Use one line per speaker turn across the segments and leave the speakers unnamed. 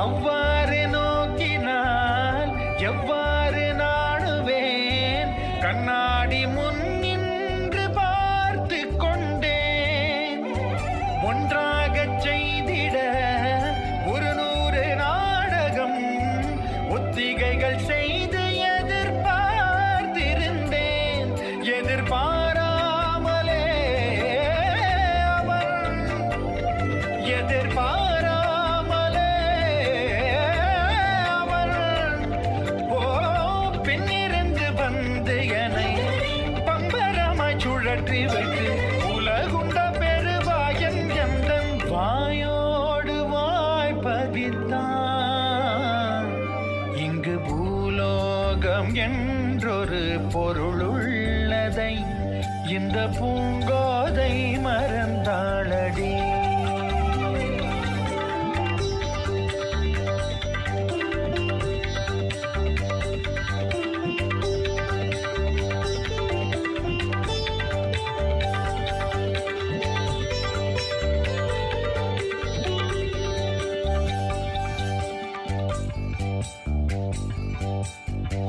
அவ்வாறு நோக்கினால் எவ்வாறு நாடுவேன்? கண்ணாடி முன் நின்று பார்த்து கொண்டேன். ஒன்றாகச் செய்திட 100 நாடகம் ஒத்திகைகள் செய்து எதிர்பார்த்திருந்தேன். எதிர்பாராமலே அவன் எதிர்பாராமலே அவன் பின்னிருந்து வந்து என்னை பம்பரமாய் சுழற்றி வைத்து உலகுண்ட பெருவாயன் எந்தன் வாயோடு வாய்ப்பதித்தான். இங்கு பூலோகம் என்றொரு பொருளுள்ளதை இந்த பூங்கோதை மறந்தாளடி.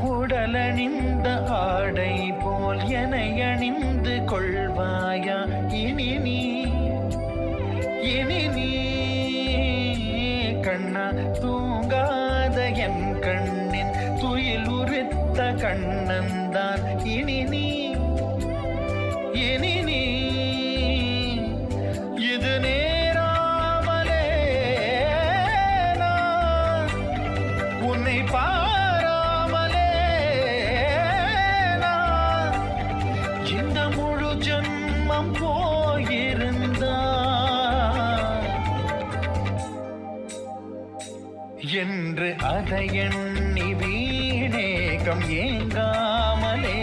உடலணிந்த ஆடை போல் என்னை அணிந்து கொள்வாயா இனி நீ கண்ணா? தூங்காத என் கண்ணின் துயில் உறுத்த கண்ணன்தான் இனி நீ இது நேராமலே நான் உன்னை பாராமலே நான் இந்த முழு ஜன்மம் போயிருந்தான் என்று அதை எண்ணி வீணேகம் ஏங்காமலே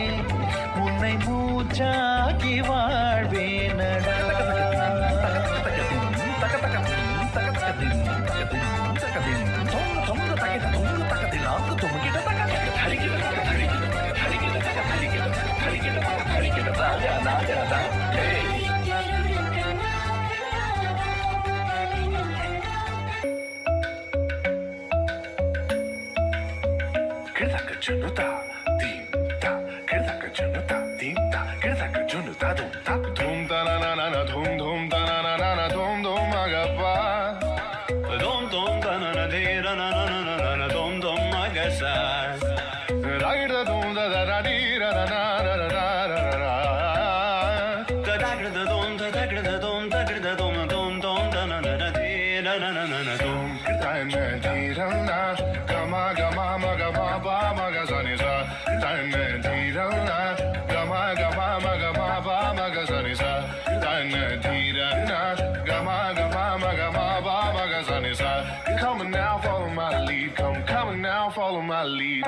உன்னை மூச்சாக்கி வாழ்வேனடா.
Come now, follow my lead. Come now, follow my lead.